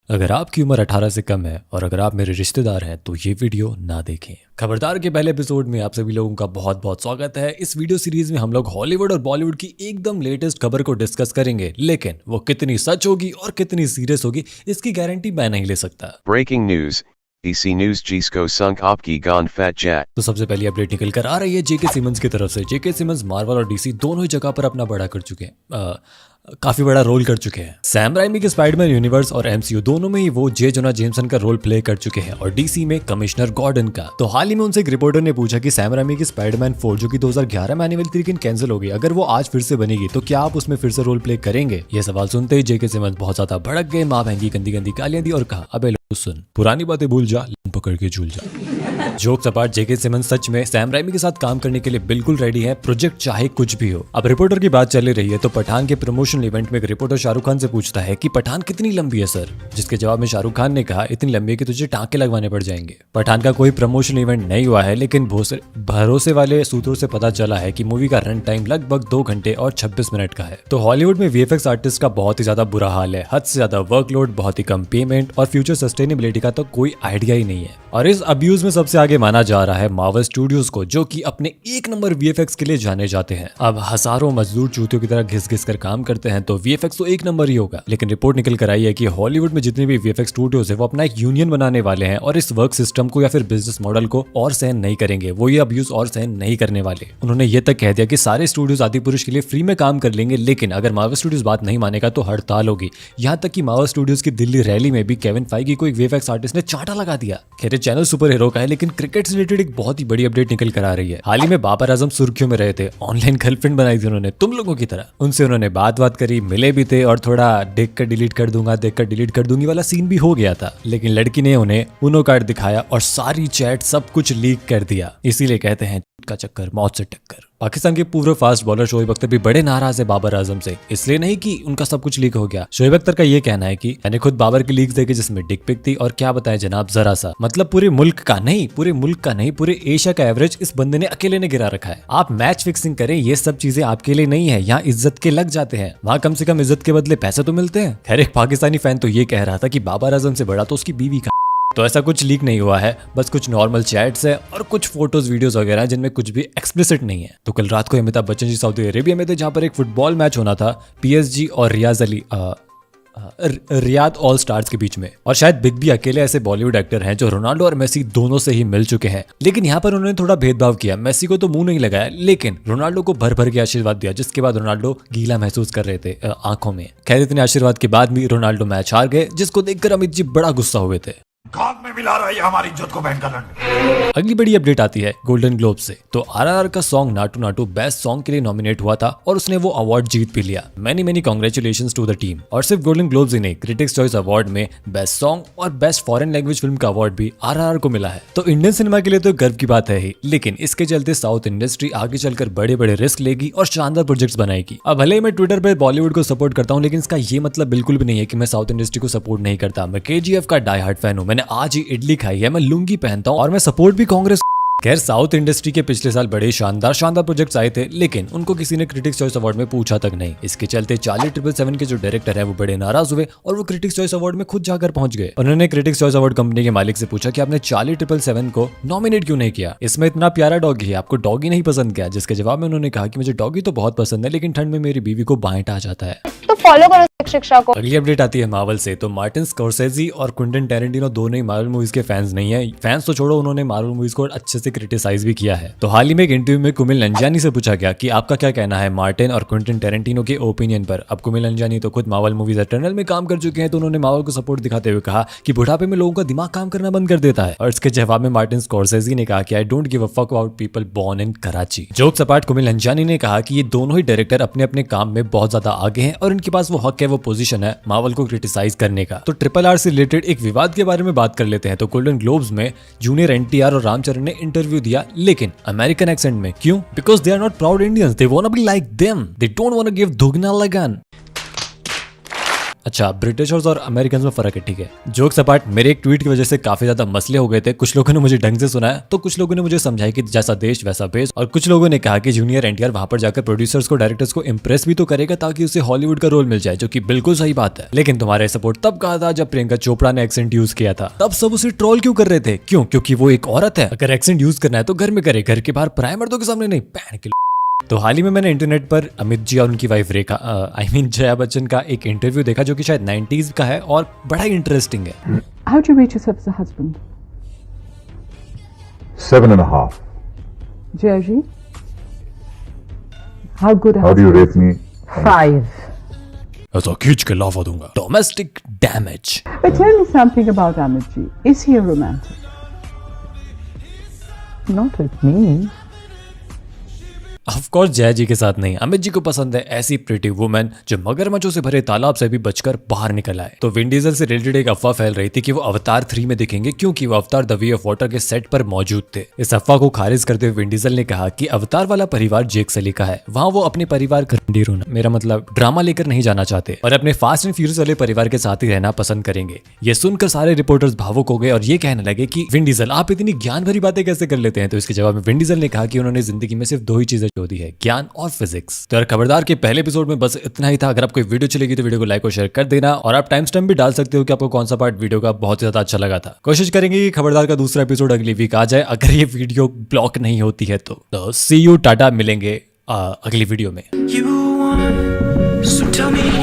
अगर आपकी उम्र 18 से कम है और अगर आप मेरे रिश्तेदार हैं तो ये वीडियो ना देखें। खबरदार के पहले एपिसोड में आप सभी लोगों का बहुत बहुत स्वागत है। इस वीडियो सीरीज में हम लोग हॉलीवुड और बॉलीवुड की एकदम लेटेस्ट खबर को डिस्कस करेंगे, लेकिन वो कितनी सच होगी और कितनी सीरियस होगी इसकी गारंटी मैं नहीं ले सकता। Breaking news. EC News जिसको sunk आपकी गान फैट जैक। तो सबसे पहली अपडेट निकल कर आ रही है जेके सिमंस की तरफ से। जेके सिमंस मार्वल और डीसी दोनों ही जगह पर अपना बड़ा कर चुके हैं, काफी बड़ा रोल कर चुके हैं। सैम राइमी के स्पाइडरमैन यूनिवर्स और एमसीयू दोनों में ही वो जे जोना जेमसन का रोल प्ले कर चुके हैं और डीसी में कमिश्नर गॉर्डन का। तो हाल ही में उनसे एक रिपोर्टर ने पूछा कि सैम राइमी की स्पाइडरमैन 4 जो कि 2011 में आने वाली थी लेकिन कैंसिल हो गई, अगर वो आज फिर से बनेगी तो क्या आप उसमें फिर से रोल प्ले करेंगे? ये सवाल सुनते ही जेके सिमंस बहुत ज्यादा भड़क गए, माँ बहन की गंदी गंदी गालियां दी और कहा, अबे सुन, पुरानी बातें भूल जा, पकड़ के झूल जा। जोक्स अपार्ट, जेके सिमंस सच में सैम राइमी के साथ काम करने के लिए बिल्कुल रेडी है, प्रोजेक्ट चाहे कुछ भी हो। अब रिपोर्टर की बात चल रही है तो पठान के प्रमोशनल इवेंट में एक रिपोर्टर शाहरुख खान से पूछता है कि पठान कितनी लंबी है सर, जिसके जवाब में शाहरुख खान ने कहा, इतनी लंबी है कि तुझे टांके लगवाने पड़ जाएंगे। पठान का कोई प्रमोशनल इवेंट नहीं हुआ है, लेकिन भरोसे वाले सूत्रों से पता चला है कि मूवी का रन टाइम लगभग 2 घंटे और 26 मिनट का है। तो हॉलीवुड में वीएफएक्स आर्टिस्ट का बहुत ही ज्यादा बुरा हाल है, हद से ज्यादा वर्कलोड, बहुत ही कम पेमेंट और फ्यूचर सस्टेनेबिलिटी का तो कोई आइडिया ही नहीं है। और इस अब्यूज में सबसे आगे माना जा रहा है मार्वल स्टूडियोज को, जो कि अपने 1 नंबर वीएफएक्स के लिए जाने जाते हैं। अब हजारों मजदूर चूतियों की तरह घिस घिस कर काम करते हैं तो वीएफएक्स तो 1 नंबर ही होगा। लेकिन रिपोर्ट निकल कर आई है कि हॉलीवुड में जितने भी वीएफएक्स स्टूडियोज है वो अपना एक यूनियन बनाने वाले हैं और इस वर्क सिस्टम को या फिर बिजनेस मॉडल को और सहन नहीं करेंगे, वो ये अब्यूज और सहन नहीं करने वाले। उन्होंने ये तक कह दिया कि सारे स्टूडियोज आदि पुरुष के लिए फ्री में काम कर लेंगे, लेकिन अगर मार्वल स्टूडियोज बात नहीं मानेगा तो हड़ताल होगी। यहाँ तक कि मार्वल स्टूडियोज की दिल्ली रैली में भी केविन फाइगी को एक वीएफएक्स आर्टिस्ट ने चांटा लगा दिया। खैर, चैनल सुपर हीरो का है, लेकिन क्रिकेट से रिलेटेड एक बहुत ही बड़ी अपडेट निकल कर आ रही है। हाल ही में बाबर आजम सुर्खियों में रहे थे, ऑनलाइन गर्लफ्रेंड बनाई थी उन्होंने तुम लोगों की तरह। उनसे उन्होंने बात करी, मिले भी थे और थोड़ा देख कर डिलीट कर दूंगा, देख कर डिलीट कर दूंगी वाला सीन भी हो गया था। लेकिन लड़की ने उन्हें उनो कार्ड दिखाया और सारी चैट सब कुछ लीक कर दिया। इसीलिए कहते हैं का चक्कर मौत से टक्कर। पाकिस्तान के पूर्व फास्ट बॉलर शोएब अख्तर भी बड़े नाराज है बाबर आजम से, इसलिए नहीं कि उनका सब कुछ लीक हो गया। शोएब अख्तर का ये कहना है कि मैंने खुद बाबर की लीक्स देखी जिसमें डिक पिक थी, और क्या बताएं जनाब, जरा सा, मतलब पूरे मुल्क का नहीं, पूरे एशिया का एवरेज इस बंदे ने अकेले ने गिरा रखा है। आप मैच फिक्सिंग करें, ये सब चीजें आपके लिए नहीं है। यहाँ इज्जत के लग जाते हैं, वहाँ कम से कम इज्जत के बदले पैसे तो मिलते हैं। खैर, एक पाकिस्तानी फैन तो ये कह रहा था कि बाबर आजम से बड़ा तो उसकी बीवी का। तो ऐसा कुछ लीक नहीं हुआ है, बस कुछ नॉर्मल चैट्स है और कुछ फोटोज वीडियोस वगैरह जिनमें कुछ भी एक्सप्लिसिट नहीं है। तो कल रात को अमिताभ बच्चन जी सऊदी अरेबिया में थे, जहां पर एक फुटबॉल मैच होना था पीएसजी और रियाद ऑल स्टार्स के बीच में। और शायद बिग बी अकेले ऐसे बॉलीवुड एक्टर हैं जो रोनाल्डो और मेसी दोनों से ही मिल चुके हैं, लेकिन यहाँ पर उन्होंने थोड़ा भेदभाव किया। मेसी को तो मुंह नहीं लगाया, लेकिन रोनाल्डो को भर भर के आशीर्वाद दिया, जिसके बाद रोनाल्डो गीला महसूस कर रहे थे आंखों में। खैर, इतने आशीर्वाद के बाद भी रोनाल्डो मैच हार गए, जिसको देखकर अमित जी बड़ा गुस्सा हुए थे। घात में मिला रहा है हमारी इज्जत को बहन का लंड। अगली बड़ी अपडेट आती है गोल्डन ग्लोब से। तो आरआरआर का song Naatu Naatu best song के लिए नॉमिनेट हुआ था और उसने वो अवार्ड जीत भी लिया। Many congratulations to the team. और सिर्फ गोल्डन ग्लोब्स ही नहीं, क्रिटिक्स चॉइस अवार्ड में बेस्ट सॉन्ग और बेस्ट फॉरेन लैंग्वेज फिल्म का अवार्ड भी आरआरआर को मिला है। तो इंडियन सिनेमा के लिए तो गर्व की बात है ही, लेकिन इसके चलते साउथ इंडस्ट्री आगे चलकर बड़े बड़े रिस्क लेगी और शानदार प्रोजेक्ट्स बनाएगी। अब भले ही मैं ट्विटर पर बॉलीवुड को सपोर्ट करता हूँ, लेकिन इसका ये मतलब बिल्कुल भी नहीं है कि मैं साउथ इंडस्ट्री को सपोर्ट नहीं करता। मैं केजीएफ का डाई हार्ड फैन हूँ, मैंने आज ही इडली खाई है, मैं लुंगी पहनता हूँ और मैं सपोर्ट भी कांग्रेस। खैर, साउथ इंडस्ट्री के पिछले साल बड़े शानदार प्रोजेक्ट्स आए थे, लेकिन उनको किसी ने क्रिटिक्स चॉइस अवार्ड में पूछा तक नहीं। इसके चलते चार्ली 777 के जो डायरेक्टर है वो बड़े नाराज हुए और वो क्रिटिक्स चॉइस अवार्ड में खुद जाकर पहुंच गए। उन्होंने क्रिटिक्स चॉइस अवार्ड कंपनी के मालिक से पूछा कि आपने चार्ली 777 को नॉमिनेट क्यों नहीं किया, इसमें इतना प्यारा डॉगी है, आपको डॉगी नहीं पसंद क्या? जिसके जवाब में उन्होंने कहा कि मुझे डॉगी तो बहुत पसंद है, लेकिन ठंड में मेरी बीवी को बांट आ जाता है। तो फॉलो करो शिक्षा को। अगली अपडेट आती है मार्वल से। तो मार्टिन स्कॉर्सेज़ी और क्विंटन टैरेंटिनो दोनों ही मार्वल मूवीज के फैंस नहीं है। फैंस तो छोड़ो, उन्होंने मार्वल मूवीज को अच्छे से क्रिटिसाइज भी किया है। तो हाल ही में एक इंटरव्यू में कुमिल नंजियानी से पूछा गया कि आपका क्या कहना है मार्टिन और क्विंटन टैरेंटिनो के ओपिनियन पर। अब कुमिल नंजियानी तो खुद मार्वल मूवीज एटर्नल में काम कर चुके हैं, तो उन्होंने मार्वल को सपोर्ट दिखाते हुए कहा कि बुढ़ापे में लोगों का दिमाग काम करना बंद कर देता है। और इसके जवाब में मार्टिन स्कॉर्सेज़ी ने कहा कि I don't give a fuck about people born in Karachi. Jokes apart, Kumail Nanjiani ने कहा कि ये दोनों ही डायरेक्टर अपने अपने काम में बहुत ज्यादा आगे हैं और इनके पास वो हक है, वो पोजीशन है मार्वल को क्रिटिसाइज करने का। तो RRR से रिलेटेड एक विवाद के बारे में बात कर लेते हैं। तो गोल्डन ग्लोब्स में जूनियर एनटीआर और रामचरण ने इंटरव्यू दिया, लेकिन अमेरिकन एक्सेंट में। क्यों? Because they are not proud Indians, they want to be like them, they don't want to give दुगना लगान। अच्छा, ब्रिटिशर्स और अमेरिकन में फर्क है, ठीक है। जोक्स अपार्ट, मेरे एक ट्वीट की वजह से काफी ज्यादा मसले हो गए थे। कुछ लोगों ने मुझे ढंग से सुनाया तो कुछ लोगों ने मुझे समझाया कि जैसा देश वैसा भेष, और कुछ लोगों ने कहा कि जूनियर एनटीआर वहां पर जाकर प्रोड्यूसर्स को, डायरेक्टर्स को इंप्रेस भी तो करेगा ताकि उसे हॉलीवुड का रोल मिल जाए, जो कि बिल्कुल सही बात है। लेकिन तुम्हारे सपोर्ट तब कहा था जब प्रियंका चोपड़ा ने एक्सेंट यूज किया था, तब सब उसे ट्रोल क्यों कर रहे थे? क्यों? क्योंकि वो एक औरत है। अगर एक्सेंट यूज करना है तो घर में करे, घर के बाहर पराये मर्दों के सामने नहीं। पैन के। तो हाल ही में मैंने इंटरनेट पर अमित जी और उनकी वाइफ रेखा जया बच्चन का एक इंटरव्यू देखा जो कि शायद 90s का है और बड़ा ही इंटरेस्टिंग है। How do you rate yourself as a husband? 7.5. Jayaji? How good a How do you husband? rate me? 5. ऐसा खींच के लाफा दूंगा। Domestic damage. But tell me something about Amit ji. Is he a romantic? Not with me. Of course Jaya ji के साथ नहीं, अमित जी को पसंद है ऐसी प्रिटी वुमेन जो मगरमच्छों से भरे तालाब से भी बचकर बाहर निकल आए। तो विन डीजल से रिलेटेड एक अफवाह फैल रही थी कि वो अवतार 3 में दिखेंगे क्योंकि वो अवतार द वे ऑफ वाटर के सेट पर मौजूद थे। इस अफवाह को खारिज करते हुए विन डीजल ने कहा कि अवतार वाला परिवार जेक सली का है, वहां वो अपने परिवार खंडीरू, मेरा मतलब ड्रामा लेकर नहीं जाना चाहते और अपने फास्ट एंड फ्यूरियस वाले परिवार के साथ ही रहना पसंद करेंगे। ये सुनकर सारे रिपोर्टर्स भावुक हो गए और ये कहने लगे कि विन डीजल आप इतनी ज्ञान भरी बातें कैसे कर लेते हैं? तो इसके जवाब में विन डीजल ने कहा कि उन्होंने जिंदगी में सिर्फ 2 ही चीजें जो दी है, ज्ञान और फिजिक्स। तो यार खबरदार के पहले एपिसोड में बस इतना ही था। अगर आपको वीडियो चलेगी तो वीडियो को लाइक और शेयर कर देना और आप टाइम स्टैम्प भी डाल सकते हो कि आपको कौन सा पार्ट वीडियो का बहुत ज्यादा अच्छा लगा था। कोशिश करेंगे कि खबरदार का दूसरा एपिसोड अगली वीक आ जाए अगर ये वीडियो ब्लॉक नहीं होती है तो सी यू, टाटा, मिलेंगे अगली वीडियो में। You want, so tell me